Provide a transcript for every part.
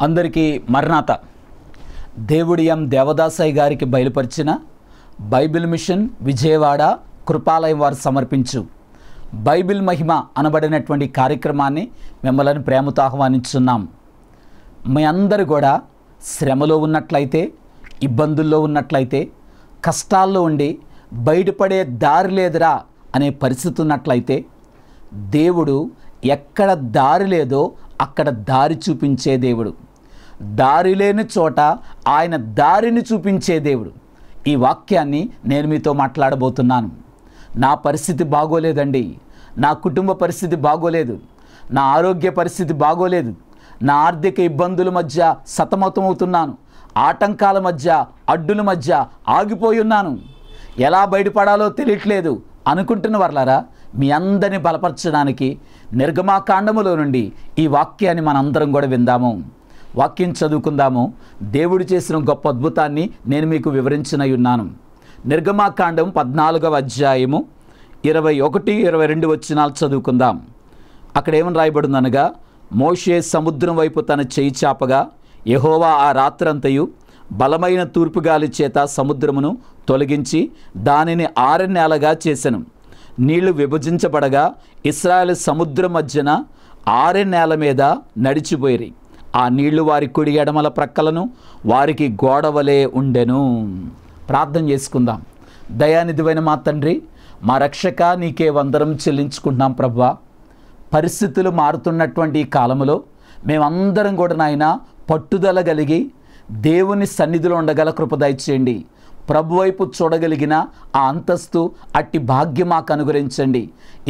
అందరికీ మరణాత. దేవుడి దేవదాసయ్య గారికి బయలుపరిచిన బైబిల్ మిషన్ విజయవాడ కృపాలయం వారు సమర్పించు బైబిల్ మహిమ అనబడినటువంటి కార్యక్రమాన్ని మిమ్మల్ని ప్రేమతో ఆహ్వానించున్నాం. మీ అందరూ కూడా శ్రమలో ఉన్నట్లయితే, ఇబ్బందుల్లో ఉన్నట్లయితే, కష్టాల్లో ఉండి బయటపడే దారి లేదురా అనే పరిస్థితి ఉన్నట్లయితే, దేవుడు ఎక్కడ దారి లేదో అక్కడ దారి చూపించే దేవుడు, దారి లేని చోట ఆయన దారిని చూపించే దేవుడు. ఈ వాక్యాన్ని నేను మీతో మాట్లాడబోతున్నాను. నా పరిస్థితి బాగోలేదండి, నా కుటుంబ పరిస్థితి బాగోలేదు, నా ఆరోగ్య పరిస్థితి బాగోలేదు, నా ఆర్థిక ఇబ్బందుల మధ్య సతమతమవుతున్నాను, ఆటంకాల మధ్య అడ్డుల మధ్య ఆగిపోయి ఉన్నాను, ఎలా బయటపడాలో తెలియట్లేదు అనుకుంటున్న వాళ్ళారా, మీ అందరిని బలపరచడానికి నిర్గమాకాండములో నుండి ఈ వాక్యాన్ని మనందరం కూడా విందాము. వాక్యం చదువుకుందాము. దేవుడు చేసిన గొప్ప అద్భుతాన్ని నేను మీకు వివరించనై ఉన్నాను. నిర్గమాకాండం 14వ అధ్యాయము 21, 22 వచనాలు చదువుకుందాం. అక్కడ ఏమని రాయబడిందనగా, మోషే సముద్రం వైపు తన చేయి చాపగా యెహోవా ఆ రాత్రంతయు బలమైన తూర్పుగాలి చేత సముద్రమును తొలగించి దానిని ఆరనేలగా చేసెను. నీళ్లు విభజించబడగా ఇశ్రాయేలు సముద్రం మధ్యన ఆరనేల మీద నడిచిపోయిరి. ఆ నీళ్లు వారి కుడి ఎడమల ప్రక్కలను వారికి గోడవలే ఉండెను. ప్రార్థన చేసుకుందాం. దయానిధివైన మా తండ్రి, మా రక్షక, నీకే వందనం చెల్లించుకుంటున్నాం ప్రభువా. పరిస్థితులు మారుతున్నటువంటి ఈ కాలంలో మేమందరం కూడా నాయన పట్టుదల కలిగి దేవుని సన్నిధిలో ఉండగల కృప దయచేయండి. ప్రభు వైపు చూడగలిగిన ఆ అంతస్తు, అట్టి భాగ్యం మాకు అనుగ్రహించండి.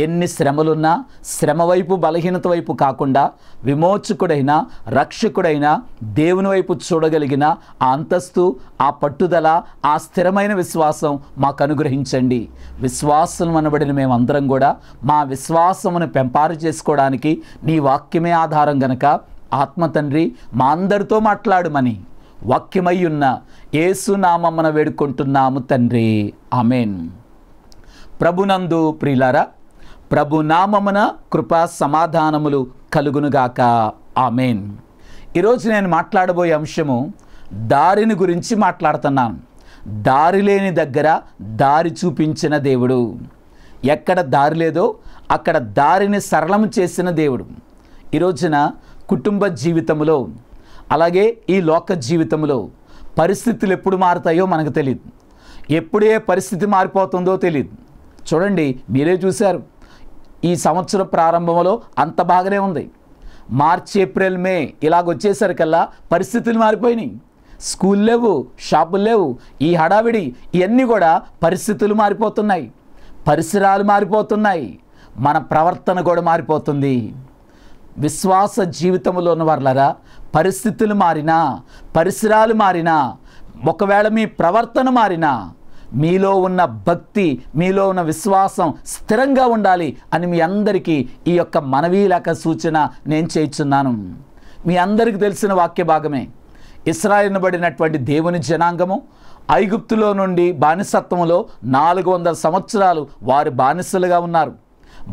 ఎన్ని శ్రమలున్నా శ్రమ వైపు, బలహీనత వైపు కాకుండా విమోచకుడైన, రక్షకుడైన దేవుని వైపు చూడగలిగిన ఆ అంతస్తు, ఆ పట్టుదల, ఆ స్థిరమైన విశ్వాసం మాకు అనుగ్రహించండి. విశ్వాసం అనబడిన మేమందరం కూడా మా విశ్వాసమును పెంపారు చేసుకోవడానికి నీ వాక్యమే ఆధారం గనక ఆత్మ తండ్రి మా అందరితో మాట్లాడమని వాక్యమై ఉన్న యేసు నామమున వేడుకుంటున్నాము తండ్రి, ఆమేన్. ప్రభునందు ప్రియులారా, ప్రభు నామమున కృపా సమాధానములు కలుగునుగాక, ఆమేన్. ఈరోజు నేను మాట్లాడబోయే అంశము దారిని గురించి మాట్లాడుతున్నాను. దారి లేని దగ్గర దారి చూపించిన దేవుడు. ఎక్కడ దారి లేదో అక్కడ దారిని సరళం చేసిన దేవుడు. ఈరోజున కుటుంబ జీవితంలో, అలాగే ఈ లోక జీవితంలో పరిస్థితులు ఎప్పుడు మారుతాయో మనకు తెలియదు. ఎప్పుడు ఏ పరిస్థితి మారిపోతుందో తెలియదు. చూడండి, మీరే చూశారు, ఈ సంవత్సరం ప్రారంభంలో అంత బాగానే ఉంది. మార్చ్, ఏప్రిల్, మే ఇలాగొచ్చేసరికల్లా పరిస్థితులు మారిపోయినాయి. స్కూల్ లేవు, షాపులు లేవు, ఈ హడావిడి ఇవన్నీ కూడా పరిస్థితులు మారిపోతున్నాయి, పరిసరాలు మారిపోతున్నాయి, మన ప్రవర్తన కూడా మారిపోతుంది. విశ్వాస జీవితంలో ఉన్న వాళ్ళరా, పరిస్థితులు మారినా, పరిసరాలు మారినా, ఒకవేళ మీ ప్రవర్తన మారినా, మీలో ఉన్న భక్తి, మీలో ఉన్న విశ్వాసం స్థిరంగా ఉండాలి అని మీ అందరికీ ఈ యొక్క మనవి లేక సూచన నేను చేస్తున్నాను. మీ అందరికీ తెలిసిన వాక్య భాగమే. ఇశ్రాయేలు అనబడినటువంటి దేవుని జనాంగము ఐగుప్తులో నుండి బానిసత్వంలో 400 సంవత్సరాలు వారు బానిసలుగా ఉన్నారు.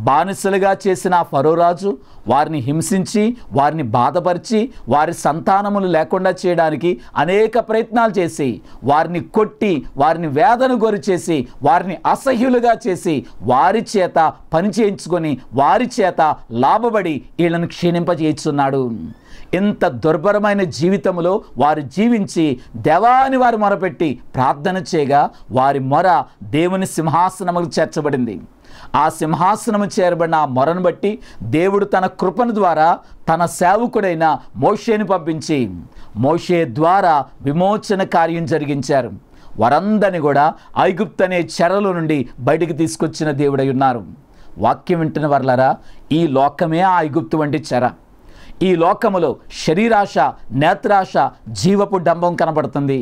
బానిసలుగా చేసిన ఫరోరాజు వారిని హింసించి, వారిని బాధపరిచి, వారి సంతానములు లేకుండా చేయడానికి అనేక ప్రయత్నాలు చేసి, వారిని కొట్టి, వారిని వేదన గురి చేసి, వారిని అసహ్యులుగా చేసి, వారి చేత పని చేయించుకొని, వారి చేత లాభపడి వీళ్ళను క్షీణింపజేస్తున్నాడు. ఇంత దుర్భరమైన జీవితంలో వారు జీవించి దేవాని వారు మొరపెట్టి ప్రార్థన చేయగా వారి మొర దేవుని సింహాసనముకు చేర్చబడింది. ఆ సింహాసనము చేరబడిన ఆ మొరను బట్టి దేవుడు తన కృపను ద్వారా తన సేవకుడైన మోషేని పంపించి మోషే ద్వారా విమోచన కార్యం జరిగించారు. వారందరినీ కూడా ఐగుప్తు అనే చెరలో నుండి బయటికి తీసుకొచ్చిన దేవుడై ఉన్నారు. వాక్యం వింటున్న వర్లరా, ఈ లోకమే ఆ ఐగుప్తు వంటి చెర. ఈ లోకములో శరీరాశ, నేత్రాశ, జీవపు డంబం కనబడుతుంది.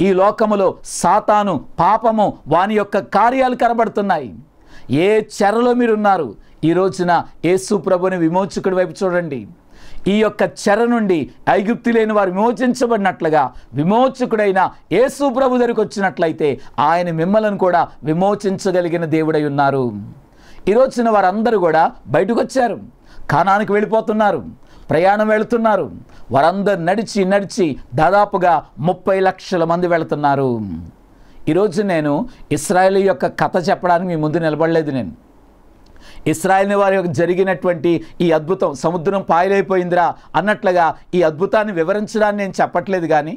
ఈ లోకములో సాతాను, పాపము, వాని యొక్క కార్యాలు కనబడుతున్నాయి. ఏ చెరలో మీరున్నారు, ఈ రోజున యేసు ప్రభుని విమోచకుడి వైపు చూడండి. ఈ యొక్క చెర నుండి ఐగుప్తు లేని వారు విమోచించబడినట్లుగా విమోచకుడైన యేసు ప్రభు దగ్గరికి వచ్చినట్లయితే ఆయన మిమ్మల్ని కూడా విమోచించగలిగిన దేవుడై ఉన్నారు. ఈ రోజున వారందరూ కూడా బయటకు వచ్చారు, కానానికి వెళ్ళిపోతున్నారు. ప్రయాణం వెళుతున్నారు. వారందరూ నడిచి నడిచి దాదాపుగా 30 లక్షల మంది వెళుతున్నారు. ఈరోజు నేను ఇశ్రాయేలు యొక్క కథ చెప్పడానికి మీ ముందు నిలబడలేదు. నేను ఇశ్రాయేలు వారి యొక్క జరిగినటువంటి ఈ అద్భుతం, సముద్రం పాయలైపోయిందిరా అన్నట్లుగా ఈ అద్భుతాన్ని వివరించడాన్ని నేను చెప్పట్లేదు, కానీ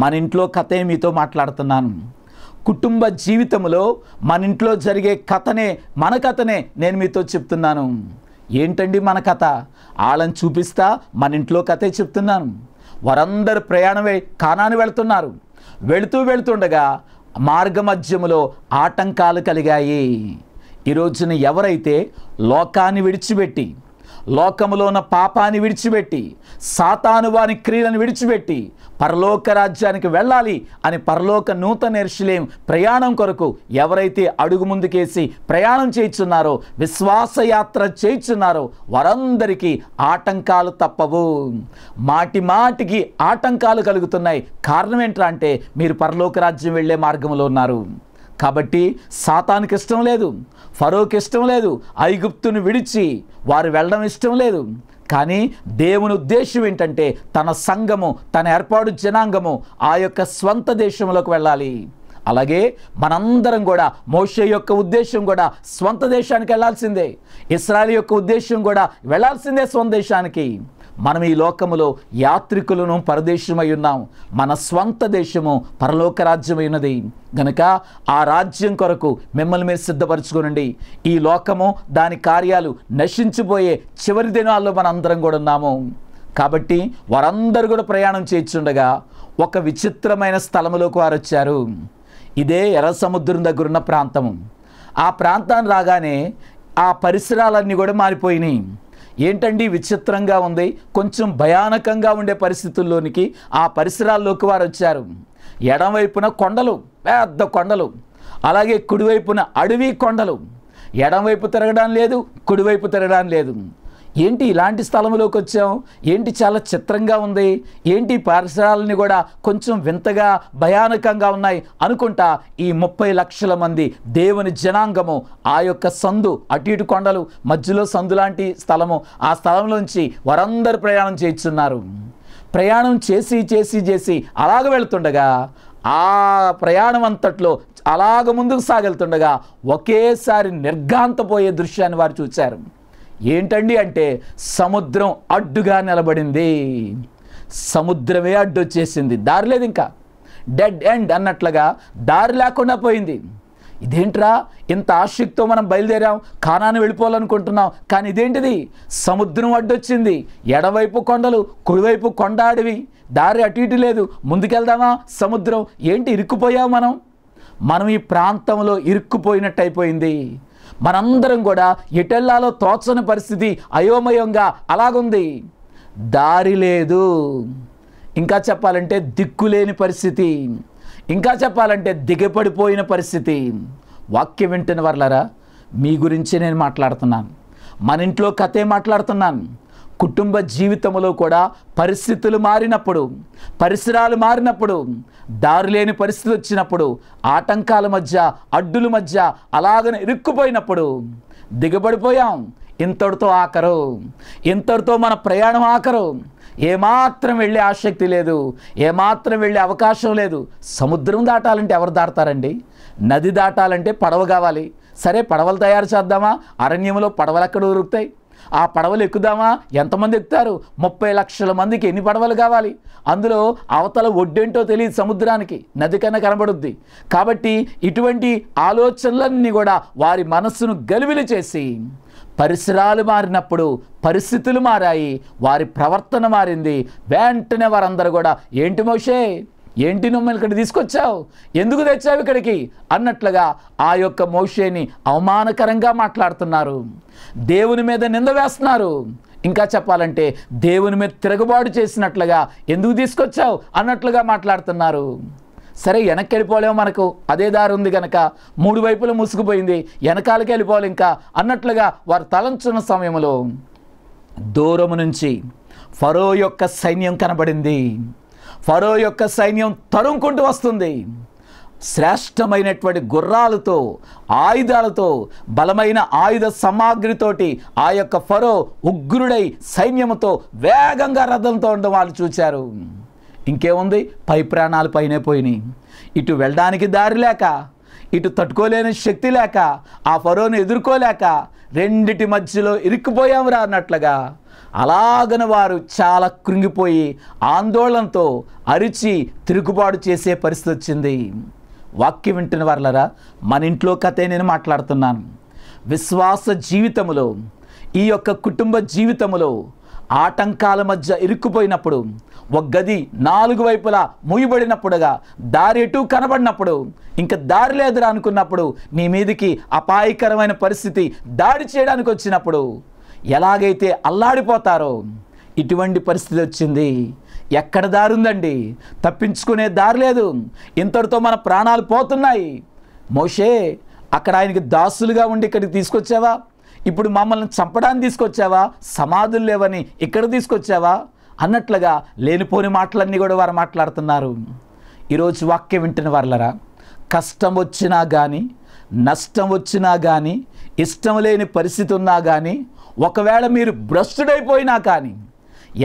మన ఇంట్లో కథే మీతో మాట్లాడుతున్నాను. కుటుంబ జీవితంలో మన ఇంట్లో జరిగే కథనే, మన కథనే నేను మీతో చెప్తున్నాను. ఏంటండి మన కథ? ఆళ్ళని చూపిస్తా మన ఇంట్లో కథే చెప్తున్నాను. వారందరూ ప్రయాణమై కానాను వెళుతున్నారు. వెళుతుండగా మార్గ మధ్యములో ఆటంకాలు కలిగాయి. ఈరోజున ఎవరైతే లోకాన్ని విడిచిపెట్టి, లోకములో ఉన్న పాపాన్ని విడిచిపెట్టి, సాతాను వారి క్రియలను విడిచిపెట్టి పరలోక రాజ్యానికి వెళ్ళాలి అని పరలోక నూతన యెరూషలేము ప్రయాణం కొరకు ఎవరైతే అడుగు ముందుకేసి ప్రయాణం చేయుచున్నారో, విశ్వాసయాత్ర చేయుచున్నారో వారందరికీ ఆటంకాలు తప్పవు. మాటి మాటికి ఆటంకాలు కలుగుతున్నాయి. కారణం ఏంట్రా అంటే మీరు పరలోక రాజ్యం వెళ్ళే మార్గంలో ఉన్నారు. కాబట్టి సాతానుకి ఇష్టం లేదు, ఫరోకి ఇష్టం లేదు, ఐగుప్తును విడిచి వారు వెళ్ళడం ఇష్టం లేదు. కానీ దేవుని ఉద్దేశం ఏంటంటే తన సంఘము, తన ఏర్పాటు జనాంగము ఆ యొక్క స్వంత దేశంలోకి వెళ్ళాలి. అలాగే మనందరం కూడా మోషే యొక్క ఉద్దేశం కూడా స్వంత దేశానికి వెళ్ళాల్సిందే. ఇశ్రాయేలు యొక్క ఉద్దేశం కూడా వెళ్ళాల్సిందే స్వంత దేశానికి. మనం ఈ లోకములో యాత్రికులను, పరదేశమై ఉన్నాం. మన స్వంత దేశము పరలోక రాజ్యమై ఉన్నది గనుక ఆ రాజ్యం కొరకు మిమ్మల్ని మీరు సిద్ధపరచుకోనండి. ఈ లోకము, దాని కార్యాలు నశించిపోయే చివరి దినాల్లో మనందరం కూడా ఉన్నాము. కాబట్టి వారందరూ కూడా ప్రయాణం చేయించుండగా ఒక విచిత్రమైన స్థలములోకి వారు వచ్చారు. ఇదే ఎర్ర సముద్రం దగ్గర ఉన్న ప్రాంతము. ఆ ప్రాంతాన్ని రాగానే ఆ పరిసరాలన్నీ కూడా మారిపోయినాయి. ఏంటండి విచిత్రంగా ఉంది, కొంచెం భయానకంగా ఉండే పరిస్థితుల్లోనికి ఆ పరిసరాల్లోకి వారు వచ్చారు. ఎడమవైపున కొండలు, పెద్ద కొండలు, అలాగే కుడివైపున అడవి కొండలు. ఎడమవైపు తిరగడం లేదు, కుడివైపు తిరగడం లేదు. ఏంటి ఇలాంటి స్థలంలోకి వచ్చాం, ఏంటి చాలా చిత్రంగా ఉంది, ఏంటి పరిసరాలని కూడా కొంచెం వింతగా భయానకంగా ఉన్నాయి అనుకుంటా ఈ 30 లక్షల మంది దేవుని జనాంగము ఆ యొక్క సందు, అటు ఇటు కొండలు మధ్యలో సందు లాంటి స్థలము, ఆ స్థలంలోంచి వారందరూ ప్రయాణం చేస్తున్నారు. ప్రయాణం చేసి చేసి చేసి అలాగ వెళుతుండగా ఆ ప్రయాణం అంతట్లో అలాగ ముందుకు సాగెళ్తుండగా ఒకేసారి నిర్ఘాంతపోయే దృశ్యాన్ని వారు చూశారు. ఏంటండి అంటే సముద్రం అడ్డుగా నిలబడింది. సముద్రమే అడ్డు వచ్చేసింది. దారి లేదు, ఇంకా డెడ్ ఎండ్ అన్నట్లుగా దారి లేకుండా పోయింది. ఇదేంట్రా, ఇంత ఆసక్తితో మనం బయలుదేరాం, కానాను వెళ్ళిపోవాలనుకుంటున్నాం, కానీ ఇదేంటిది? సముద్రం అడ్డొచ్చింది. ఎడవైపు కొండలు, కుడివైపు కొండ అడవి, దారి అటు ఇటు లేదు. ముందుకెళ్దామా? సముద్రం. ఏంటి ఇరుక్కుపోయాం మనం ఈ ప్రాంతంలో ఇరుక్కుపోయినట్టు అయిపోయింది. మనందరం కూడా ఎటెల్లాలో తోచని పరిస్థితి, అయోమయంగా అలాగుంది. దారి లేదు, ఇంకా చెప్పాలంటే దిక్కులేని పరిస్థితి, ఇంకా చెప్పాలంటే దిగపడిపోయిన పరిస్థితి. వాక్యం వింటున్న వర్లారా, మీ గురించి నేను మాట్లాడుతున్నాను. మన ఇంట్లో కథే మాట్లాడుతున్నాను. కుటుంబ జీవితంలో కూడా పరిస్థితులు మారినప్పుడు, పరిసరాలు మారినప్పుడు, దారి లేని పరిస్థితి వచ్చినప్పుడు, ఆటంకాల మధ్య, అడ్డుల మధ్య అలాగనే ఇరుక్కుపోయినప్పుడు దిగబడిపోయాం. ఇంతటితో ఆఖరు, ఇంతటితో మన ప్రయాణం ఆఖరు. ఏమాత్రం వెళ్ళే ఆసక్తి లేదు, ఏమాత్రం వెళ్ళే అవకాశం లేదు. సముద్రం దాటాలంటే ఎవరు దాటారండి? నది దాటాలంటే పడవ కావాలి. సరే, పడవలు తయారు చేద్దామా? అరణ్యంలో పడవలు ఎక్కడ దొరుకుతాయి? ఆ పడవలు ఎక్కుదామా? ఎంతమంది ఎక్కుతారు? 30 లక్షల మందికి ఎన్ని పడవలు కావాలి? అందులో అవతల ఒడ్డేంటో తెలియదు సముద్రానికి, నది కన్నా కనబడుద్ది. కాబట్టి ఇటువంటి ఆలోచనలన్నీ కూడా వారి మనస్సును గలిబిలి చేసి, పరిసరాలు మారినప్పుడు పరిస్థితులు మారాయి, వారి ప్రవర్తన మారింది. వెంటనే వారందరూ కూడా, ఏంటి మోషే, ఏంటి నువ్వు ఇక్కడికి తీసుకొచ్చావు, ఎందుకు తెచ్చావు ఇక్కడికి అన్నట్లుగా ఆ యొక్క మోషేని అవమానకరంగా మాట్లాడుతున్నారు. దేవుని మీద నింద వేస్తున్నారు. ఇంకా చెప్పాలంటే దేవుని మీద తిరగబాటు చేసినట్లుగా, ఎందుకు తీసుకొచ్చావు అన్నట్లుగా మాట్లాడుతున్నారు. సరే, వెనక్కి వెళ్ళిపోలేము, మనకు అదే దారి ఉంది కనుక, 3 వైపులు మూసుకుపోయింది, వెనకాలకి వెళ్ళిపోవాలి ఇంకా అన్నట్లుగా వారు తలంచున్న సమయంలో దూరము నుంచి ఫరో యొక్క సైన్యం కనబడింది. ఫరో యొక్క సైన్యం తరుముకుంటూ వస్తుంది. శ్రేష్టమైనటువంటి గుర్రాలతో, ఆయుధాలతో, బలమైన ఆయుధ సామాగ్రితోటి ఆ యొక్క ఫరో ఉగ్రుడై సైన్యముతో వేగంగా రథంతో ఉండడం వాళ్ళు చూశారు. ఇంకేముంది, పై ప్రాణాలు పైనే పోయినాయి. ఇటు వెళ్ళడానికి దారి లేక, ఇటు తట్టుకోలేని శక్తి లేక, ఆ ఫరోను ఎదుర్కోలేక రెండిటి మధ్యలో ఇరుక్కుపోయామురా అన్నట్లుగా అలాగని వారు చాలా కృంగిపోయి ఆందోళనతో అరిచి తిరుగుబాటు చేసే పరిస్థితి వచ్చింది. వాక్యం వింటున్న వారలారా, మన ఇంట్లో కథే నేను మాట్లాడుతున్నాను. విశ్వాస జీవితములో, ఈ యొక్క కుటుంబ జీవితములో ఆటంకాల మధ్య ఇరుక్కుపోయినప్పుడు, ఒక గది 4 వైపులా మూయబడినప్పుడుగా, దారి ఎటు కనబడినప్పుడు, ఇంకా దారి లేదురా అనుకున్నప్పుడు, నీ మీదికి అపాయకరమైన పరిస్థితి దాడి చేయడానికి వచ్చినప్పుడు ఎలాగైతే అల్లాడిపోతారో ఇటువంటి పరిస్థితి వచ్చింది. ఎక్కడ దారి ఉందండి? తప్పించుకునే దారి లేదు. ఇంతటితో మన ప్రాణాలు పోతున్నాయి. మోషే, అక్కడ ఆయనకి దాసులుగా ఉండి ఇక్కడికి తీసుకొచ్చావా? ఇప్పుడు మమ్మల్ని చంపడానికి తీసుకొచ్చావా? సమాధులు లేవని ఇక్కడ తీసుకొచ్చావా అన్నట్లుగా లేనిపోని మాటలన్నీ కూడా వారు మాట్లాడుతున్నారు. ఈరోజు వాక్యం వింటున్న వారలరా, కష్టం వచ్చినా కానీ, నష్టం వచ్చినా కానీ, ఇష్టం లేని పరిస్థితి ఉన్నా కానీ, ఒకవేళ మీరు భ్రష్టుడైపోయినా కానీ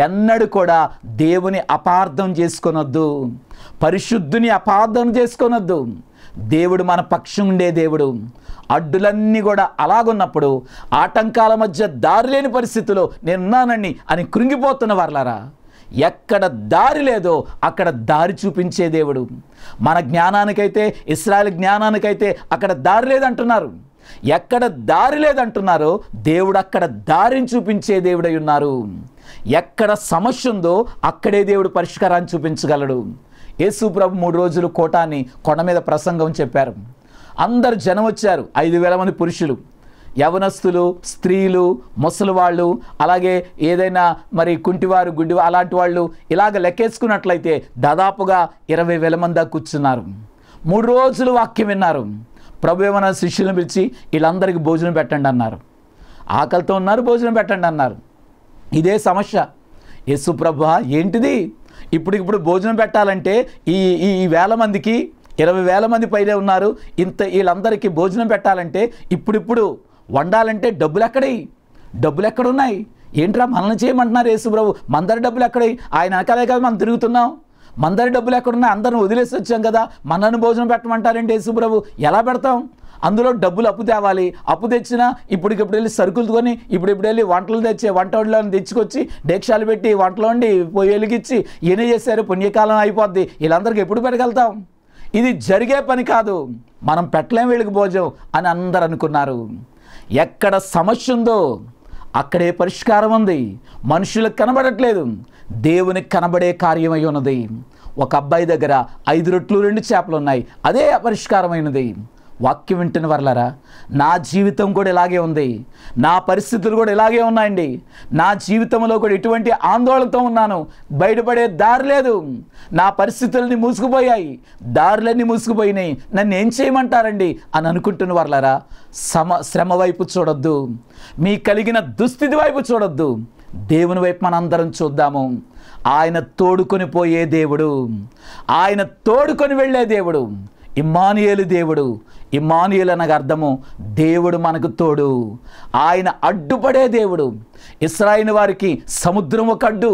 ఎన్నడూ కూడా దేవుని అపార్థం చేసుకొనొద్దు, పరిశుద్ధుని అపార్థం చేసుకొనొద్దు. దేవుడు మన పక్షం ఉండే దేవుడు. అడ్డులన్నీ కూడా అలాగున్నప్పుడు, ఆటంకాల మధ్య దారి లేని పరిస్థితిలో నేనున్నానని అని కృంగిపోతున్న వారలారా, ఎక్కడ దారి లేదో అక్కడ దారి చూపించే దేవుడు. మన జ్ఞానానికైతే, ఇశ్రాయేలు జ్ఞానానికైతే అక్కడ దారి లేదంటున్నారు. ఎక్కడ దారి లేదంటున్నారో దేవుడు అక్కడ దారిని చూపించే దేవుడై ఉన్నారు. ఎక్కడ సమస్య ఉందో అక్కడే దేవుడు పరిష్కారాన్ని చూపించగలడు. యేసు ప్రభు 3 రోజులు కోటాన్ని కొండ మీద ప్రసంగం చెప్పారు. అందరు జనం వచ్చారు. 5,000 మంది పురుషులు, యవనస్తులు, స్త్రీలు, ముసలివాళ్ళు, అలాగే ఏదైనా మరి కుంటివారు, గుడ్డివారు అలాంటి వాళ్ళు ఇలాగ లెక్కేసుకున్నట్లయితే దాదాపుగా 20,000 మంది దాకా కూర్చున్నారు. 3 రోజులు వాక్యం విన్నారు. ప్రభు ఏమన్నా శిష్యులను పిలిచి వీళ్ళందరికీ భోజనం పెట్టండి అన్నారు. ఆకలితో ఉన్నారు, భోజనం పెట్టండి అన్నారు. ఇదే సమస్య. యేసు ప్రభు ఏంటిది, ఇప్పుడు భోజనం పెట్టాలంటే ఈ 1,000 మందికి 20,000 మంది పైనే ఉన్నారు, వీళ్ళందరికీ భోజనం పెట్టాలంటే ఇప్పుడు వండాలంటే డబ్బులు ఎక్కడున్నాయి? ఏంట్రా మనల్ని చేయమంటున్నారు యేసు ప్రభు? మందరి డబ్బులు ఎక్కడై? ఆయన వెనకాలే కదా మనం తిరుగుతున్నాం. మందరి డబ్బులు ఎక్కడున్నా? అందరిని వదిలేసి వచ్చాం కదా, మనల్ని భోజనం పెట్టమంటారంటే యేసు ప్రభు ఎలా పెడతాం? అందులో డబ్బులు అప్పు తేవాలి. అప్పు తెచ్చినా ఇప్పుడు వెళ్ళి సరుకులు కొని ఇప్పుడు వెళ్ళి వంటలు తెచ్చి వంట వంటలను తెచ్చుకొచ్చి డేక్షాలు పెట్టి వంటలు వండి పొయ్యి వెలిగించి ఏనే చేశారు, పుణ్యకాలం అయిపోద్ది, వీళ్ళందరికీ ఎప్పుడు పెట్టగలుగుతాం? ఇది జరిగే పని కాదు, మనం పెట్టలేం వీళ్ళకి భోజనం అని అందరు అనుకున్నారు. ఎక్కడ సమస్య ఉందో అక్కడే పరిష్కారం ఉంది. మనుషులకు కనబడట్లేదు, దేవునికి కనబడే కార్యమై ఉన్నది. ఒక అబ్బాయి దగ్గర 5 రొట్లు 2 చేపలు ఉన్నాయి, అదే పరిష్కారమైనది. వాక్యం వింటున్న వారలారా, నా జీవితం కూడా ఇలాగే ఉంది, నా పరిస్థితులు కూడా ఇలాగే ఉన్నాయండి. నా జీవితంలో కూడా ఎటువంటి ఆందోళనతో ఉన్నాను, బయటపడే దారి లేదు. నా పరిస్థితులన్నీ మూసుకుపోయాయి, దారులన్నీ మూసుకుపోయినాయి, నన్ను ఏం చేయమంటారండి అని అనుకుంటున్న వారలారా, శ్రమ వైపు చూడొద్దు, మీ కలిగిన దుస్థితి వైపు చూడొద్దు, దేవుని వైపు మనందరం చూద్దాము. ఆయన తోడుకొని పోయే దేవుడు, ఆయన తోడుకొని వెళ్ళే దేవుడు, ఇమ్మానుయేలు దేవుడు. ఇమ్మానుయేలు అనగా అర్థము దేవుడు మనకు తోడు. ఆయన అడ్డుపడే దేవుడు. ఇశ్రాయేలు వారికి సముద్రం ఒక అడ్డు,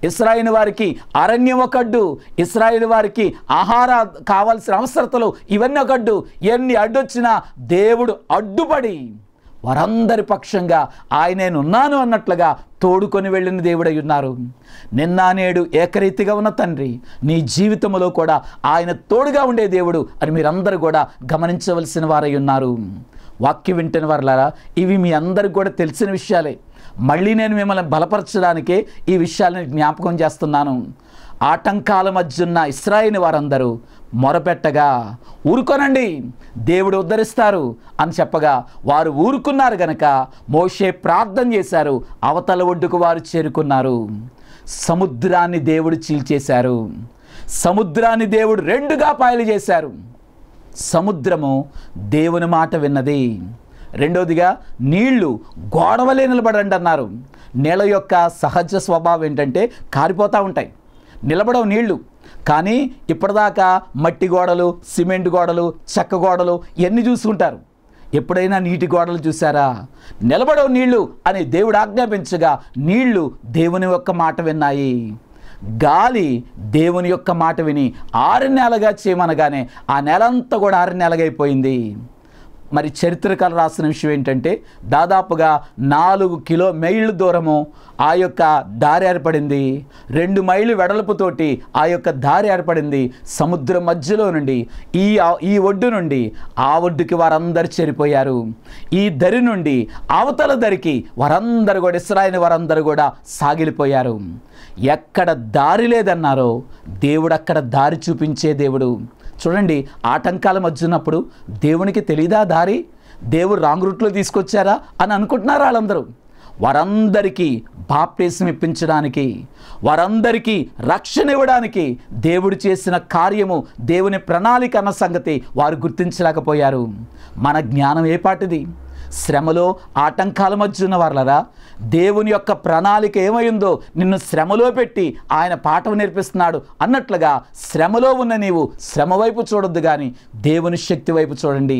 ఇశ్రాయేలు వారికి అరణ్యం ఒక అడ్డు, ఇశ్రాయేలు వారికి ఆహార కావాల్సిన అవసరతలు ఇవన్నీ ఒక అడ్డు. ఎన్ని అడ్డొచ్చినా దేవుడు అడ్డుపడి వారందరి పక్షంగా ఆయనేనున్నాను అన్నట్లుగా తోడుకొని వెళ్ళిన దేవుడై ఉన్నారు. నిన్న నేడు ఏకరీతిగా ఉన్న తండ్రి నీ జీవితంలో కూడా ఆయన తోడుగా ఉండే దేవుడు అని మీరందరూ కూడా గమనించవలసిన వారై ఉన్నారు. వాక్యం వింటున్న వారలారా, ఇవి మీ అందరికి కూడా తెలిసిన విషయాలే. మళ్ళీ నేను మిమ్మల్ని బలపరచడానికే ఈ విషయాలను జ్ఞాపకం చేస్తున్నాను. ఆటంకాల మధ్య ఉన్న ఇశ్రాయేలు వారందరూ మొరపెట్టగా ఊరుకోనండి, దేవుడు ఉద్ధరిస్తారు అని చెప్పగా వారు ఊరుకున్నారు గనక మోషే ప్రార్థన చేశారు. అవతల ఒడ్డుకు వారు చేరుకున్నారు. సముద్రాన్ని దేవుడు చీల్చేశారు. సముద్రాన్ని దేవుడు 2గా పాయలు చేశారు. సముద్రము దేవుని మాట విన్నది. రెండోదిగా నీళ్లు గోడవలే నిలబడండి అన్నారు. నీళ్ళ యొక్క సహజ స్వభావం ఏంటంటే కారిపోతూ ఉంటాయి, నిలబడవు నీళ్లు. కానీ ఇప్పటిదాకా మట్టి గోడలు, సిమెంట్ గోడలు, చెక్క గోడలు ఇవన్నీ చూసుకుంటారు. ఎప్పుడైనా నీటి గోడలు చూసారా? నిలబడవు నీళ్లు అని దేవుడు ఆజ్ఞాపించగా నీళ్లు దేవుని యొక్క మాట విన్నాయి. గాలి దేవుని యొక్క మాట విని 6 నెలలుగా చేయమనగానే ఆ నెలంతా కూడా 6 నెలలైపోయింది. మరి చరిత్రకారులు రాసిన విషయం ఏంటంటే దాదాపుగా 4 మైళ్ళు దూరము ఆ యొక్క దారి ఏర్పడింది. 2 మైళ్ళు వెడల్పుతోటి ఆ యొక్క దారి ఏర్పడింది. సముద్రం మధ్యలో నుండి ఈ ఒడ్డు నుండి ఆ ఒడ్డుకి వారందరూ చేరిపోయారు. ఈ దరి నుండి అవతల దరికి వారందరూ కూడా, ఇశ్రాయేలు వారందరూ కూడా సాగిలిపోయారు. ఎక్కడ దారి లేదన్నారో దేవుడు అక్కడ దారి చూపించే దేవుడు. చూడండి, ఆటంకాల మధ్య ఉన్నప్పుడు దేవునికి తెలీదా దారి? దేవుడు రాంగ్ రూట్లో తీసుకొచ్చారా అని అనుకుంటున్నారు వాళ్ళందరూ. వారందరికీ బాప్టిజం ఇప్పించడానికి, వారందరికీ రక్షణ ఇవ్వడానికి దేవుడు చేసిన కార్యము, దేవుని ప్రణాళిక అన్న సంగతి వారు గుర్తించలేకపోయారు. మన జ్ఞానం ఏ పాటిది? శ్రమలో ఆటంకాల మధ్య ఉన్న వాళ్ళరా, దేవుని యొక్క ప్రణాళిక ఏమైందో నిన్ను శ్రమలో పెట్టి ఆయన పాఠం నేర్పిస్తున్నాడు అన్నట్లుగా శ్రమలో ఉన్న నీవు శ్రమ వైపు చూడొద్దు కానీ దేవుని శక్తి వైపు చూడండి.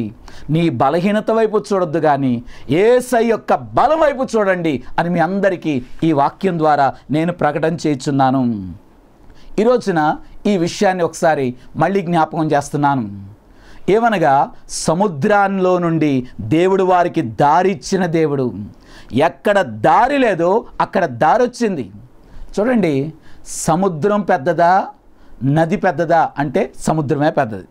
నీ బలహీనత వైపు చూడొద్దు కానీ యేసయ్య యొక్క బలం వైపు చూడండి అని మీ అందరికీ ఈ వాక్యం ద్వారా నేను ప్రకటన చేస్తున్నాను. ఈ రోజున ఈ విషయాన్ని ఒకసారి మళ్ళీ జ్ఞాపకం చేస్తున్నాను. ఏమనగా, సముద్రాల్లో నుండి దేవుడు వారికి దారి ఇచ్చిన దేవుడు. ఎక్కడ దారి లేదో అక్కడ దారి వచ్చింది. చూడండి, సముద్రం పెద్దదా, నది పెద్దదా అంటే సముద్రమే పెద్దది.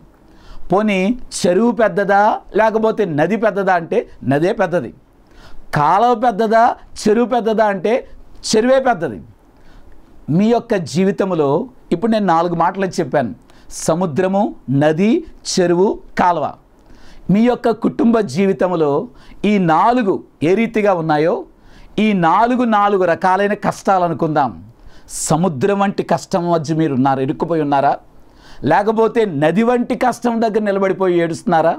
పోనీ చెరువు పెద్దదా లేకపోతే నది పెద్దదా అంటే నదే పెద్దది. కాలువ పెద్దదా, చెరువు పెద్దదా అంటే చెరువే పెద్దది. మీ యొక్క జీవితంలో ఇప్పుడు నేను 4 మాటలు చెప్పాను: సముద్రము, నది, చెరువు, కాలువ. మీ యొక్క కుటుంబ జీవితంలో ఈ 4 ఏ రీతిగా ఉన్నాయో, ఈ 4 రకాలైన కష్టాలు అనుకుందాం. సముద్రం వంటి కష్టం మధ్య మీరు ఉన్నారు, ఇరుక్కుపోయి ఉన్నారా? లేకపోతే నది వంటి కష్టం దగ్గర నిలబడిపోయి ఏడుస్తున్నారా?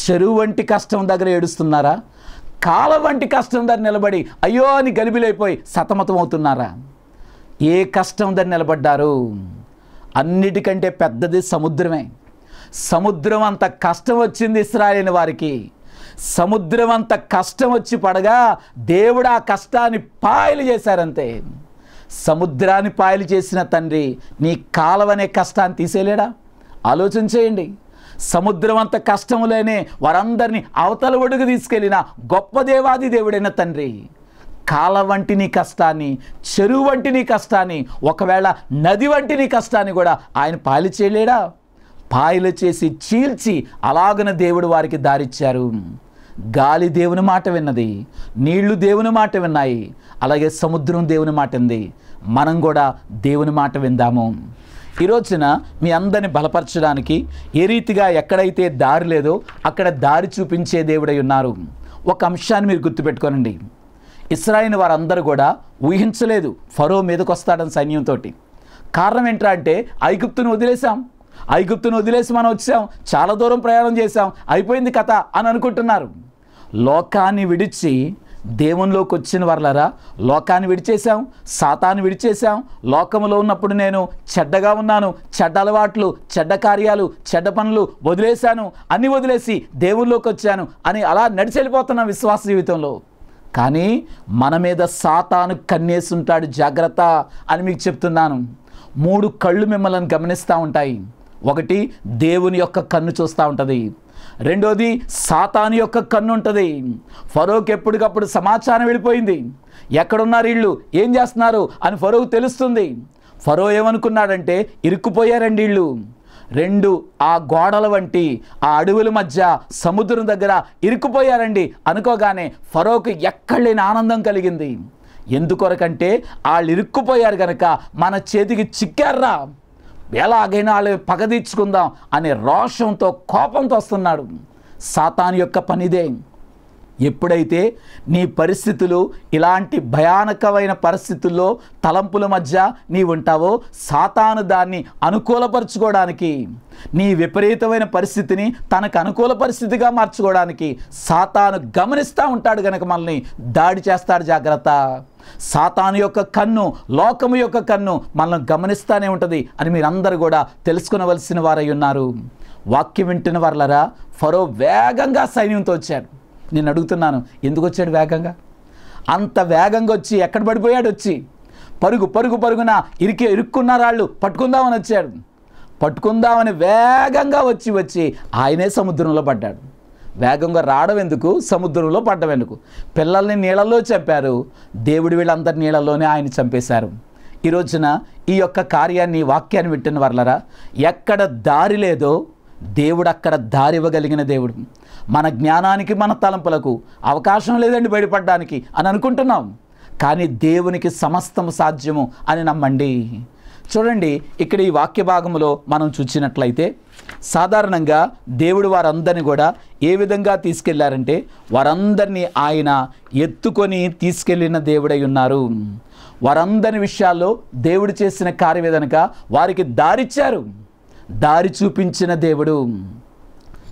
చెరువు వంటి కష్టం దగ్గర ఏడుస్తున్నారా? కాలువ వంటి కష్టం దగ్గర నిలబడి అయ్యో అని గలిబిలైపోయి సతమతం అవుతున్నారా? ఏ కష్టం దగ్గర నిలబడ్డారు? అన్నిటికంటే పెద్దది సముద్రమే. సముద్రం అంత కష్టం వచ్చింది ఇశ్రాయేలు వారికి. సముద్రం అంత కష్టం వచ్చి పడగా దేవుడు ఆ కష్టాన్ని పాయలు చేశారంతే. సముద్రాన్ని పాయలు చేసిన తండ్రి నీ కాలవనే కష్టాన్ని తీసేయలేడా? ఆలోచన చేయండి. సముద్రం అంత కష్టములేనే వారందరినీ అవతల ఒడుగు తీసుకెళ్ళిన గొప్ప దేవాది దేవుడైన తండ్రి కాల వంటి నీ కష్టాన్ని, చెరువు వంటి నీ కష్టాన్ని, ఒకవేళ నది వంటి నీ కష్టాన్ని కూడా ఆయన పాయలు చేయలేడా? పాయలు చేసి చీల్చి అలాగన దేవుడు వారికి దారిచ్చారు. గాలి దేవుని మాట విన్నది, నీళ్లు దేవుని మాట విన్నాయి, అలాగే సముద్రం దేవుని మాట వింది. మనం కూడా దేవుని మాట విందాము. ఈ రోజున మీ అందరిని బలపరచడానికి ఏ రీతిగా ఎక్కడైతే దారి లేదో అక్కడ దారి చూపించే దేవుడై ఉన్నారు. ఒక అంశాన్ని మీరు గుర్తుపెట్టుకోనండి. ఇశ్రాయేలు వారందరూ కూడా ఊహించలేదు ఫరో మీదకి వస్తాడని సైన్యంతో. కారణం ఏంట్రా అంటే ఐగుప్తును వదిలేసి మనం వచ్చాం, చాలా దూరం ప్రయాణం చేశాం, అయిపోయింది కథ అని అనుకుంటున్నారు. లోకాన్ని విడిచి దేవునిలోకి వచ్చిన వాళ్ళరా, లోకాన్ని విడిచేశాం, సాతాను విడిచేశాం. లోకంలో ఉన్నప్పుడు నేను చెడ్డగా ఉన్నాను, చెడ్డ అలవాట్లు, చెడ్డ కార్యాలు, చెడ్డ పనులు వదిలేశాను, అన్నీ వదిలేసి దేవునిలోకి వచ్చాను అని అలా నడిచెళ్ళిపోతున్నాం విశ్వాస జీవితంలో. కానీ మన మీద సాతాను కన్నేసుంటాడు, జాగ్రత్త అని మీకు చెప్తున్నాను. 3 కళ్ళు మిమ్మల్ని గమనిస్తూ ఉంటాయి. ఒకటి దేవుని యొక్క కన్ను చూస్తూ ఉంటుంది, రెండోది సాతాను యొక్క కన్ను ఉంటుంది. ఫరోకి ఎప్పటికప్పుడు సమాచారం వెళ్ళిపోయింది, ఎక్కడున్నారు వీళ్ళు, ఏం చేస్తున్నారు అని ఫరోకు తెలుస్తుంది. ఫరో ఏమనుకున్నాడంటే ఇరుక్కుపోయారండి వీళ్ళు. 2 ఆ గోడల వంటి ఆ అడవుల మధ్య సముద్రం దగ్గర ఇరుక్కుపోయారండి అనుకోగానే ఫరోకు ఎక్కడలేని ఆనందం కలిగింది. ఎందుకొరకంటే వాళ్ళు ఇరుక్కుపోయారు కనుక మన చేతికి చిక్కారా, ఎలాగైనా వాళ్ళు పగ తీర్చుకుందాం అనే రోషంతో, కోపంతో వస్తున్నాడు. సాతాను యొక్క పనిదే. ఎప్పుడైతే నీ పరిస్థితులు ఇలాంటి భయానకమైన పరిస్థితుల్లో తలంపుల మధ్య నీ ఉంటావో, సాతాను దాన్ని అనుకూలపరుచుకోవడానికి, నీ విపరీతమైన పరిస్థితిని తనకు అనుకూల పరిస్థితిగా మార్చుకోవడానికి సాతాను గమనిస్తూ ఉంటాడు కనుక మనల్ని దాడి చేస్తాడు. జాగ్రత్త. సాతాను యొక్క కన్ను, లోకము యొక్క కన్ను మనల్ని గమనిస్తూనే ఉంటుంది అని మీరందరూ కూడా తెలుసుకునవలసిన వారై ఉన్నారు. వాక్యం వింటున్న వారలారా, ఫరో వేగంగా సైన్యంతో వచ్చాడు. నేను అడుగుతున్నాను, ఎందుకు వచ్చాడు వేగంగా? అంత వేగంగా వచ్చి ఎక్కడ పడిపోయాడు? వచ్చి పరుగున ఇరుక్కున్న రాళ్ళు పట్టుకుందామని వచ్చాడు. పట్టుకుందామని వేగంగా వచ్చి ఆయనే సముద్రంలో పడ్డాడు. వేగంగా రావడం ఎందుకు, సముద్రంలో పడ్డం ఎందుకు? పిల్లల్ని నీళ్ళలో చంపారు, దేవుడి వీళ్ళందరి నీళ్ళలోనే ఆయన చంపేశారు. ఈ రోజున ఈ యొక్క కార్యాన్ని, వాక్యాన్ని వింటున్న వారలారా, ఎక్కడ దారి లేదో దేవుడు అక్కడ దారి ఇవ్వగలిగిన దేవుడు. మన జ్ఞానానికి, మన తలంపులకు అవకాశం లేదండి బయటపడడానికి అని అనుకుంటున్నాం, కానీ దేవునికి సమస్తము సాధ్యము అని నమ్మండి. చూడండి, ఇక్కడ ఈ వాక్య భాగంలో మనం చూసినట్లయితే సాధారణంగా దేవుడు వారందరినీ కూడా ఏ విధంగా తీసుకెళ్లారంటే, వారందరినీ ఆయన ఎత్తుకొని తీసుకెళ్ళిన దేవుడై ఉన్నారు. వారందరి విషయాల్లో దేవుడు చేసిన కార్యవేదనగా వారికి దారిచ్చారు, దారి చూపించిన దేవుడు.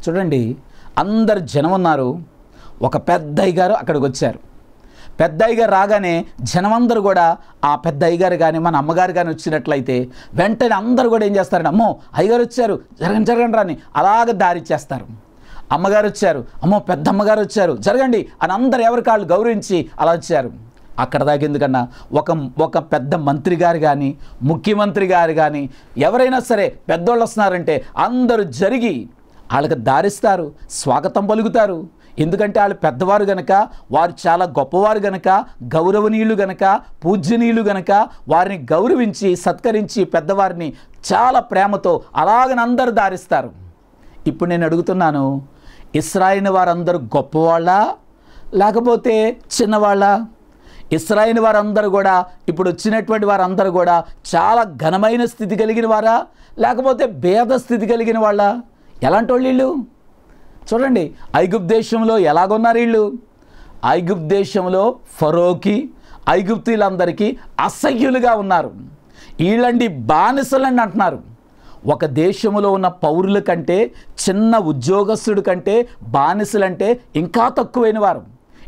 చూడండి, అందరు జనం ఉన్నారు. ఒక పెద్ద అయ్యగారు అక్కడికి వచ్చారు. పెద్ద అయ్యగారు రాగానే జనమందరూ కూడా, ఆ పెద్ద అయ్యగారు కానీ మన అమ్మగారు కానీ వచ్చినట్లయితే వెంటనే అందరూ కూడా ఏం చేస్తారంటే, అమ్మో అయ్యగారు వచ్చారు, జరగండి రాని అలాగ దారిచ్చేస్తారు. అమ్మగారు వచ్చారు, అమ్మో పెద్ద అమ్మగారు వచ్చారు, జరగండి అని అందరు ఎవరి కాళ్ళు గౌరవించి అలా వచ్చారు. అక్కడ దాకా ఎందుకన్నా, ఒక పెద్ద మంత్రి గారు కానీ, ముఖ్యమంత్రి గారు కానీ, ఎవరైనా సరే పెద్దోళ్ళు వస్తున్నారంటే అందరూ జరిగి వాళ్ళకి దారిస్తారు, స్వాగతం పలుకుతారు. ఎందుకంటే వాళ్ళు పెద్దవారు గనక, వారు చాలా గొప్పవారు గనక, గౌరవనీయులు గనక, పూజ్యనీయులు గనక వారిని గౌరవించి సత్కరించి పెద్దవారిని చాలా ప్రేమతో అలాగని అందరూ దారిస్తారు. ఇప్పుడు నేను అడుగుతున్నాను, ఇశ్రాయేలు వారందరూ గొప్పవాళ్ళ లేకపోతే చిన్నవాళ్ళ? ఇశ్రాయేలు వారందరూ కూడా, ఇప్పుడు వచ్చినటువంటి వారందరూ కూడా చాలా ఘనమైన స్థితి కలిగిన వారా లేకపోతే భేద స్థితి కలిగిన వాళ్ళ? ఎలాంటి వాళ్ళు వీళ్ళు? చూడండి, ఐగుప్తు దేశంలో ఎలాగున్నారు వీళ్ళు? ఐగుప్తు దేశంలో ఫరోకి, ఐగుప్తీలందరికీ అసహ్యులుగా ఉన్నారు. వీళ్ళండి బానిసలండి అంటున్నారు. ఒక దేశంలో ఉన్న పౌరుల కంటే, చిన్న ఉద్యోగస్తుడి కంటే బానిసలంటే ఇంకా తక్కువైన వారు.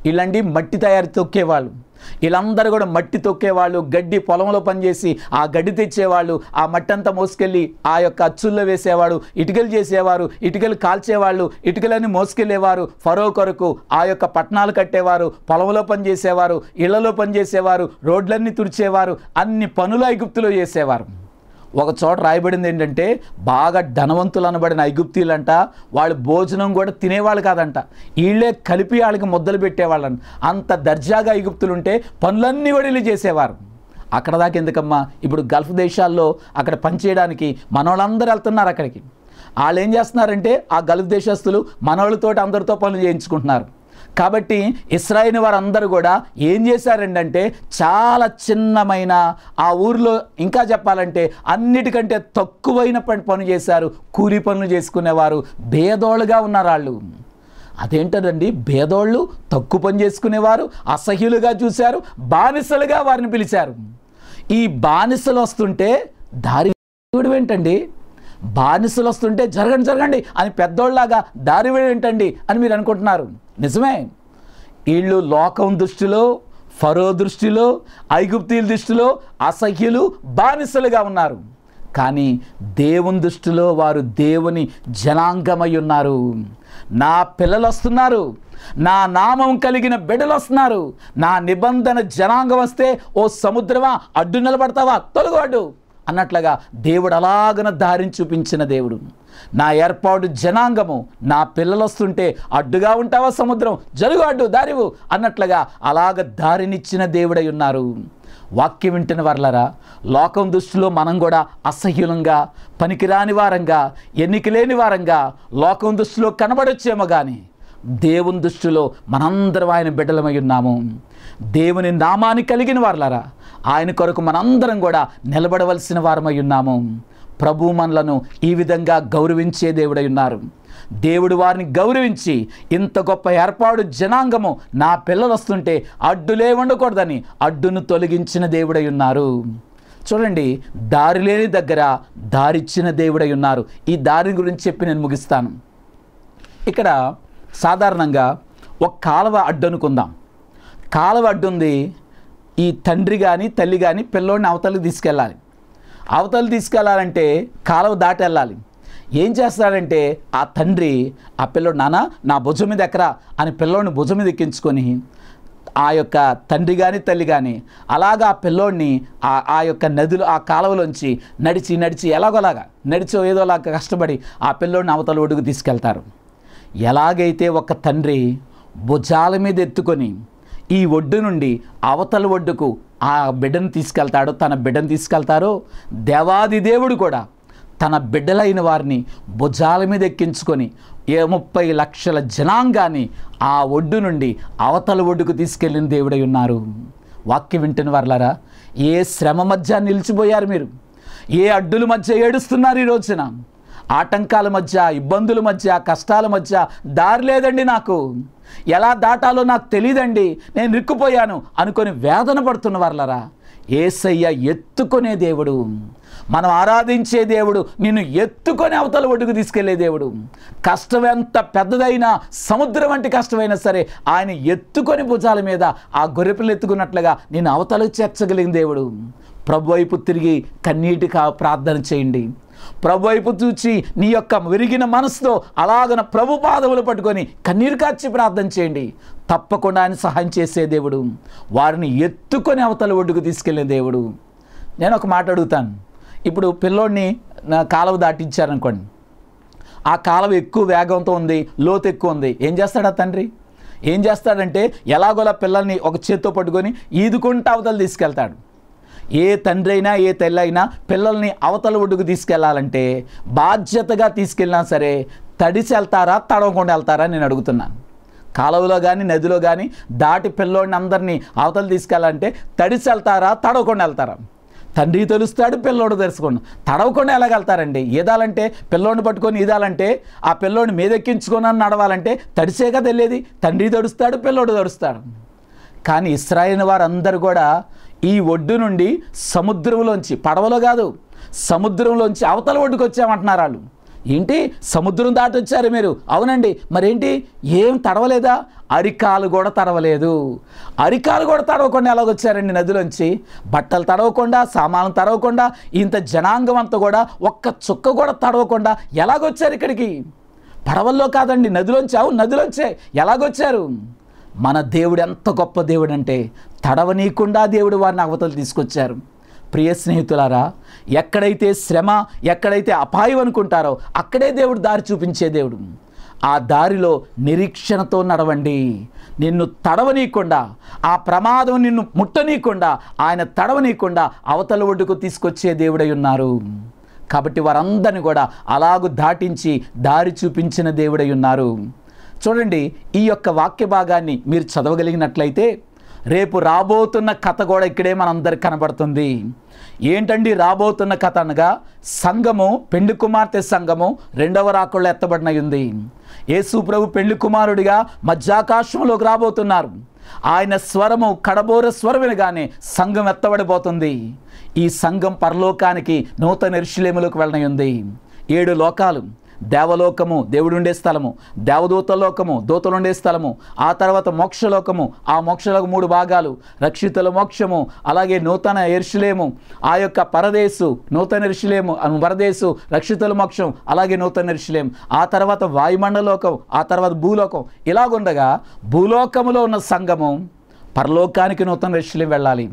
వీళ్ళండి మట్టి తయారు తొక్కేవాళ్ళు. వీళ్ళందరూ కూడా మట్టి తొక్కేవాళ్ళు, గడ్డి పొలంలో పనిచేసి ఆ గడ్డి తెచ్చేవాళ్ళు, ఆ మట్టి అంతా మోసుకెళ్ళి ఆ యొక్క అచ్చుల్లో వేసేవాడు, ఇటుకలు చేసేవారు, ఇటుకలు కాల్చేవాళ్ళు, ఇటుకలన్నీ మోసుకెళ్ళేవారు. ఫరో కొరకు ఆ యొక్క పట్టణాలు కట్టేవారు, పొలంలో పనిచేసేవారు, ఇళ్లలో పనిచేసేవారు, రోడ్లన్నీ తుడిచేవారు, అన్ని పనులు ఐగుప్తులో చేసేవారు. ఒక చోట రాయబడింది ఏంటంటే, బాగా ధనవంతులు అనబడిన ఐగుప్తీలంట వాళ్ళు భోజనం కూడా తినేవాళ్ళు కాదంట, వీళ్ళే కలిపి వాళ్ళకి ముద్దలు పెట్టేవాళ్ళంట. అంత దర్జాగా ఐగుప్తులు ఉంటే పనులన్నీ కూడా వీళ్ళు చేసేవారు. అక్కడ దాకా ఎందుకమ్మా, ఇప్పుడు గల్ఫ్ దేశాల్లో అక్కడ పనిచేయడానికి మనోళ్ళందరూ వెళ్తున్నారు అక్కడికి. వాళ్ళు ఏం చేస్తున్నారంటే, ఆ గల్ఫ్ దేశస్తులు మనోళ్ళతోటి అందరితో పనులు చేయించుకుంటున్నారు. కాబట్టి ఇశ్రాయేలు వారందరూ కూడా ఏం చేశారంటే, చాలా చిన్నమైన ఆ ఊరిలో, ఇంకా చెప్పాలంటే అన్నిటికంటే తక్కువైన పని చేశారు. కూలి పనులు చేసుకునేవారు, భేదోళ్ళుగా ఉన్నారు వాళ్ళు. అదేంటండి, భేదోళ్ళు, తక్కువ పని చేసుకునేవారు, అసహ్యులుగా చూశారు, బానిసలుగా వారిని పిలిచారు. ఈ బానిసలు వస్తుంటే దారి ఏంటండి? బానిసలు వస్తుంటే జరగండి అని పెద్దోళ్ళలాగా దారి ఏంటండి అని మీరు అనుకుంటున్నారు. నిజమే, వీళ్ళు లోకం దృష్టిలో, ఫరో దృష్టిలో, ఐగుప్తీల దృష్టిలో అసహ్యులు, బానిసలుగా ఉన్నారు. కానీ దేవుని దృష్టిలో వారు దేవుని జనాంగమై ఉన్నారు. నా పిల్లలు వస్తున్నారు, నా నామం కలిగిన బిడ్డలు వస్తున్నారు, నా నిబంధన జనాంగం వస్తే ఓ సముద్రమా అడ్డు నిలబడతావా, తొలగు అడ్డు అన్నట్లుగా దేవుడు అలాగన దారిని చూపించిన దేవుడు. నా ఏర్పాటు జనాంగము, నా పిల్లలు వస్తుంటే అడ్డుగా ఉంటావా సముద్రం, జరుగు అడ్డు దారివు అన్నట్లుగా అలాగ దారినిచ్చిన దేవుడై ఉన్నారు. వాక్యం వింటున్న వారలారా, లోకం దృష్టిలో మనం కూడా అసహ్యులంగా, పనికిరాని వారంగా, ఎన్నిక లేని వారంగా లోకం దృష్టిలో కనబడొచ్చేమో కానీ దేవుని దృష్టిలో మనందరం ఆయన బిడ్డలమై ఉన్నాము. దేవుని నామాన్ని కలిగిన వారలారా, ఆయన కొరకు మనందరం కూడా నిలబడవలసిన వారమై ఉన్నాము. ప్రభు మనలను ఈ విధంగా గౌరవించే దేవుడై ఉన్నారు. దేవుడు వారిని గౌరవించి ఇంత గొప్ప ఏర్పాటు జనాంగము నా పిల్లలు వస్తుంటే అడ్డులే ఉండకూడదని అడ్డును తొలగించిన దేవుడై ఉన్నారు. చూడండి, దారి లేని దగ్గర దారిచ్చిన దేవుడై ఉన్నారు. ఈ దారి గురించి చెప్పి నేను ముగిస్తాను. ఇక్కడ సాధారణంగా ఒక కాలువ అడ్డు అనుకుందాం. కాలువ అడ్డుంది. ఈ తండ్రి కానీ తల్లి కానీ పిల్లోడిని అవతలకి తీసుకెళ్ళాలి. అవతలకి తీసుకెళ్ళాలంటే కాలువ దాటి వెళ్ళాలి. ఏం చేస్తాడంటే ఆ తండ్రి ఆ పిల్లోడు, నాన్న నా భుజం మీద ఎక్కరా అని పిల్లోడిని భుజం మీద ఎక్కించుకొని ఆ యొక్క తండ్రి కానీ తల్లి కానీ అలాగా ఆ పిల్లోడిని ఆ యొక్క నదిలో ఆ కాలువలోంచి నడిచి ఎలాగోలాగా నడిచో ఏదోలాగా కష్టపడి ఆ పిల్లోడిని అవతల ఒడ్డుకు తీసుకెళ్తారు. ఎలాగైతే ఒక తండ్రి భుజాల మీద ఎత్తుకొని ఈ ఒడ్డు నుండి అవతల ఒడ్డుకు ఆ బిడ్డను తీసుకెళ్తాడో, తన బిడ్డను తీసుకెళ్తారో, దేవాది దేవుడు కూడా తన బిడ్డలైన వారిని భుజాల మీద ఎక్కించుకొని 30 లక్షల జనాంగాన్ని ఆ ఒడ్డు నుండి అవతల ఒడ్డుకు తీసుకెళ్ళిన దేవుడై ఉన్నారు. వాక్యం వింటున్న వారలారా, ఏ శ్రమ మధ్య నిలిచిపోయారు మీరు? ఏ అడ్డుల మధ్య ఏడుస్తున్నారు ఈ రోజున? ఆటంకాల మధ్య, ఇబ్బందుల మధ్య, కష్టాల మధ్య దారి లేదండి, నాకు ఎలా దాటాలో నాకు తెలియదండి, నేను ఇరుక్కుపోయాను అనుకొని వేదన పడుతున్న వారలారా, యేసయ్య ఎత్తుకునే దేవుడు, మనం ఆరాధించే దేవుడు, నిన్ను ఎత్తుకొని అవతల ఒడ్డుకు తీసుకెళ్లే దేవుడు. కష్టం ఎంత పెద్దదైనా, సముద్రం వంటి కష్టమైనా సరే ఆయన ఎత్తుకొని భుజాల మీద ఆ గొర్రెపిల్ల ఎత్తుకున్నట్లుగా నేను అవతలకు చేర్చగలిగిన దేవుడు. ప్రభు వైపు తిరిగి కన్నీటి ప్రార్థన చేయండి. ప్రభు వైపు చూచి నీ యొక్క విరిగిన మనసుతో అలాగన ప్రభు పాదములు పట్టుకొని కన్నీరు కార్చి ప్రార్థన చేయండి. తప్పకుండా ఆయన సహాయం చేసే దేవుడు, వారిని ఎత్తుకొని అవతల ఒడ్డుకు తీసుకెళ్లే దేవుడు. నేను ఒక మాట అడుగుతాను. ఇప్పుడు పిల్లోడిని కాలువ దాటించారనుకోండి, ఆ కాలువ ఎక్కువ వేగంతో ఉంది, లోతు ఎక్కువ ఉంది. ఏం చేస్తాడు ఆ తండ్రి? ఏం చేస్తాడంటే ఎలాగోలా పిల్లల్ని ఒక చేత్తో పట్టుకొని ఈదుకుంటూ అవతల తీసుకెళ్తాడు. ఏ తండ్రి అయినా ఏ తల్లి అయినా పిల్లల్ని అవతల ఒడ్డుకు తీసుకెళ్లాలంటే బాధ్యతగా తీసుకెళ్ళినా సరే తడిసి వెళ్తారా, తడవకుండా వెళ్తారా నేను అడుగుతున్నాను. కాలువలో కానీ నదిలో కానీ దాటి పిల్లోడిని అందరినీ అవతల తీసుకెళ్ళాలంటే తడిసి వెళ్తారా, తడవకుండా వెళ్తారా? తండ్రి తెలుస్తాడు, పిల్లోడు తెలుసుకోండి. తడవకుండా ఎలాగెళ్తారండి? ఈదాలంటే పిల్లోడిని పట్టుకొని ఈదాలంటే ఆ పిల్లోడిని మీదెక్కించుకొని నడవాలంటే తడిసేగా తెలియదు. తండ్రి తడుస్తాడు, పిల్లోడు తడుస్తాడు. కానీ ఇశ్రాయేలు వారందరూ కూడా ఈ ఒడ్డు నుండి సముద్రంలోంచి, పడవలో కాదు సముద్రంలోంచి అవతల ఒడ్డుకు వచ్చామంటున్నారు వాళ్ళు. ఏంటి సముద్రం దాటి వచ్చారు మీరు? అవునండి. మరేంటి, ఏం తడవలేదా? అరికాలు కూడా తడవలేదు. అరికాలు కూడా తడవకుండా ఎలాగొచ్చారండి నదిలోంచి? బట్టలు తడవకుండా, సామాన్లు తడవకుండా, ఇంత జనాంగం అంతా కూడా ఒక్క చుక్క కూడా తడవకుండా ఎలాగొచ్చారు ఇక్కడికి? పడవల్లో కాదండి, నదిలోంచి. అవును, నదిలోంచే. ఎలాగొచ్చారు? మన దేవుడు ఎంత గొప్ప దేవుడు అంటే తడవనీయకుండా దేవుడు వారిని అవతలు తీసుకొచ్చారు. ప్రియ స్నేహితులారా, ఎక్కడైతే శ్రమ, ఎక్కడైతే అపాయం అనుకుంటారో అక్కడే దేవుడు దారి చూపించే దేవుడు. ఆ దారిలో నిరీక్షణతో నడవండి. నిన్ను తడవనీయకుండా, ఆ ప్రమాదం నిన్ను ముట్టనీయకుండా, ఆయన తడవనీయకుండా అవతల ఒడ్డుకు తీసుకొచ్చే దేవుడై ఉన్నారు. కాబట్టి వారందరినీ కూడా అలాగూ దాటించి దారి చూపించిన దేవుడై ఉన్నారు. చూడండి, ఈ యొక్క వాక్య భాగాన్ని మీరు చదవగలిగినట్లయితే రేపు రాబోతున్న కథ కూడా ఇక్కడే మనందరికి కనబడుతుంది. ఏంటండి రాబోతున్న కథ అనగా, సంఘము, పెండ్లి కుమార్తె సంఘము 2వ రాకడలో ఎత్తబడిన ఉంది. యేసు ప్రభు పెండ్లి కుమారుడిగా మధ్యాకాశంలోకి రాబోతున్నారు. ఆయన స్వరము కడబోర స్వరం వినగానే సంఘం ఎత్తబడిపోతుంది. ఈ సంఘం పరలోకానికి నూతన యెరూషలేములోకి వెళ్ళనుంది. 7 లోకాలు, దేవలోకము, దేవుడుండే స్థలము, దేవదూత లోకము, దూతలుండే స్థలము, ఆ తర్వాత మోక్షలోకము, ఆ మోక్షలోక 3 భాగాలు, రక్షితుల మోక్షము, అలాగే నూతన యెరూషలేము, ఆ యొక్క పరదేశు, నూతన యెరూషలేము, పరదేశు, రక్షితుల మోక్షం, అలాగే నూతన యెరూషలేము, ఆ తర్వాత వాయుమండలోకం, ఆ తర్వాత భూలోకం. ఇలాగుండగా భూలోకములో ఉన్న సంఘము పరలోకానికి నూతన యెరూషలేము వెళ్ళాలి.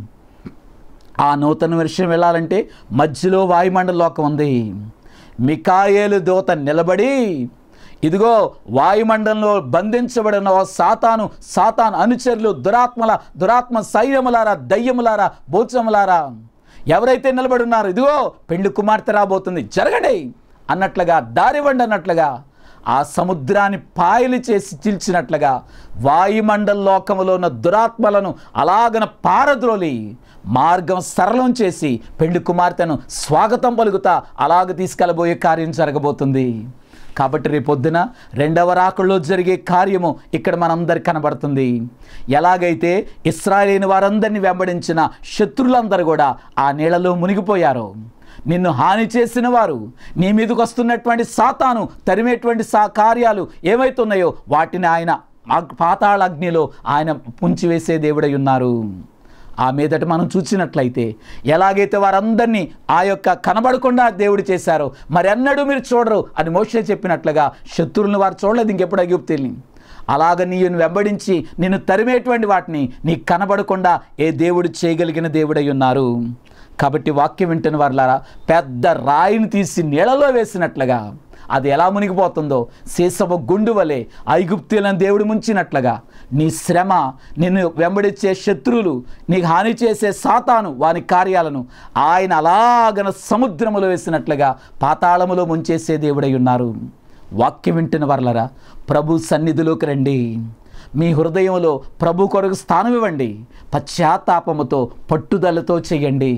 ఆ నూతన యెరూషలేము వెళ్ళాలంటే మధ్యలో వాయుమండల లోకం ఉంది. మికాయేలు దూత నిలబడి, ఇదిగో వాయుమండలంలో బంధించబడిన సాతాను అనుచరులు, దురాత్మ సైన్యములారా, దయ్యములారా, భూచములారా, ఎవరైతే నిలబడి ఉన్నారో ఇదిగో పెండ్లి కుమార్తె రాబోతుంది, జరగండి అన్నట్లుగా, దారివ్వండి అన్నట్లుగా, ఆ సముద్రాన్ని పాయలు చేసి చీల్చినట్లుగా వాయుమండల లోకములో ఉన్న దురాత్మలను అలాగన పారద్రోలి మార్గం సరళం చేసి పెండ్లి కుమార్తెను స్వాగతం పలుకుతా అలాగ తీసుకెళ్ళబోయే కార్యం జరగబోతుంది. కాబట్టి రేపొద్దున రెండవ రాకడలో జరిగే కార్యము ఇక్కడ మనందరికి కనబడుతుంది. ఎలాగైతే ఇశ్రాయేలు వారందరినీ వెంబడించిన శత్రులందరూ కూడా ఆ నీళ్ళలో మునిగిపోయారో, నిన్ను హాని చేసిన వారు, నీ మీదకు వస్తున్నటువంటి సాతాను తరిమేటువంటి కార్యాలు ఏమైతున్నాయో వాటిని ఆయన పాతాళ అగ్నిలో ఆయన పుంచివేసే దేవుడై ఉన్నారు. ఆ మీదట మనం చూసినట్లయితే ఎలాగైతే వారందరినీ ఆ యొక్క కనబడకుండా దేవుడు చేశారో మరెన్నడూ మీరు చూడరు అని మోషే చెప్పినట్లుగా శత్రువులను వారు చూడలేదు ఇంకెప్పుడు ఐగుప్తుల్ని. అలాగ నీను వెంబడించి నిన్ను తరిమేటువంటి వాటిని నీకు కనబడకుండా ఏ దేవుడు చేయగలిగిన దేవుడై ఉన్నారు. కాబట్టి వాక్యం వింటున్న వారులారా, పెద్ద రాయిని తీసి నీళ్ళలో వేసినట్లుగా అది ఎలా మునిగిపోతుందో, సీసపు గుండు వలె ఐగుప్తులను దేవుడు ముంచినట్లుగా నీ శ్రమ, నిన్ను వెంబడించే శత్రువులు, నీకు హాని చేసే సాతాను వాని కార్యాలను ఆయన అలాగన సముద్రములో వేసినట్లుగా పాతాళములో ముంచేసే దేవుడై ఉన్నారు. వాక్యం వింటున్న వారులారా, ప్రభు సన్నిధిలోకి రండి. మీ హృదయంలో ప్రభు కొరకు స్థానం ఇవ్వండి. పశ్చాత్తాపముతో పట్టుదలతో చేయండి.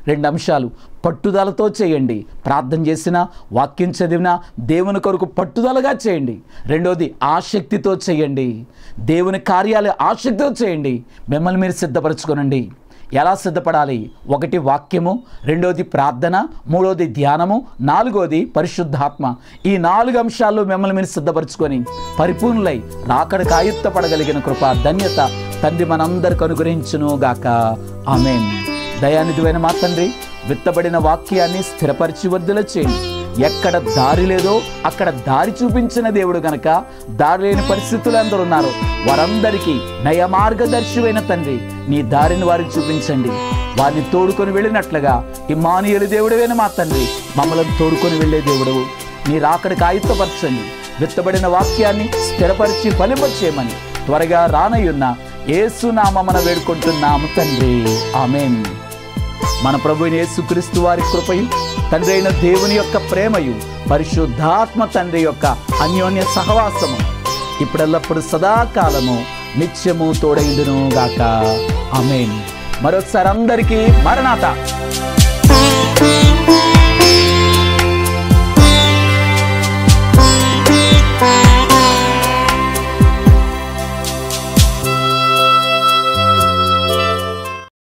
2 అంశాలు: పట్టుదలతో చేయండి. ప్రార్థన చేసినా, వాక్యం చదివినా దేవుని కొరకు పట్టుదలగా చేయండి. రెండోది ఆసక్తితో చేయండి. దేవుని కార్యాలు ఆసక్తితో చేయండి. మిమ్మల్ని మీరు సిద్ధపరచుకోనండి. ఎలా సిద్ధపడాలి? 1 వాక్యము, 2వది ప్రార్థన, 3వది ధ్యానము, 4వది పరిశుద్ధాత్మ. ఈ 4 అంశాల్లో మిమ్మల్ని మీరు సిద్ధపరచుకొని పరిపూర్ణులై రాకడకు ఆయుత్తపడగలిగిన కృప, ధన్యత తండ్రి మనందరికి అనుగ్రహించును గాక. ఆమేన్. దయానిధివైన మా తండ్రి, విత్తబడిన వాక్యాన్ని స్థిరపరిచి వర్ధల చేయండి. ఎక్కడ దారి లేదో అక్కడ దారి చూపించిన దేవుడు గనక దారి లేని పరిస్థితులు అందరూ ఉన్నారు వారందరికీ నయ మార్గదర్శివైన తండ్రి నీ దారిని వారికి చూపించండి. వారిని తోడుకొని వెళ్ళినట్లుగా ఇమ్మానుయేలు దేవుడైన మా తండ్రి మమ్మల్ని తోడుకొని వెళ్ళే దేవుడు నీ రాకడికి ఆయుత్తపరచండి. విత్తబడిన వాక్యాన్ని స్థిరపరిచి ఫలింపచేయమని త్వరగా రానయ్యున్న యేసు నామమున వేడుకుంటున్నాము తండ్రి. ఆమేన్. మన ప్రభువైన యేసుక్రీస్తు వారి కృపయు, తండ్రి అయిన దేవుని యొక్క ప్రేమయు, పరిశుద్ధాత్మ తండ్రి యొక్క అన్యోన్య సహవాసము ఇప్పుడెల్లప్పుడు సదాకాలము నిత్యము తోడైండును గాక. ఆమేన్. మరొకసారి అందరికీ మరణాత.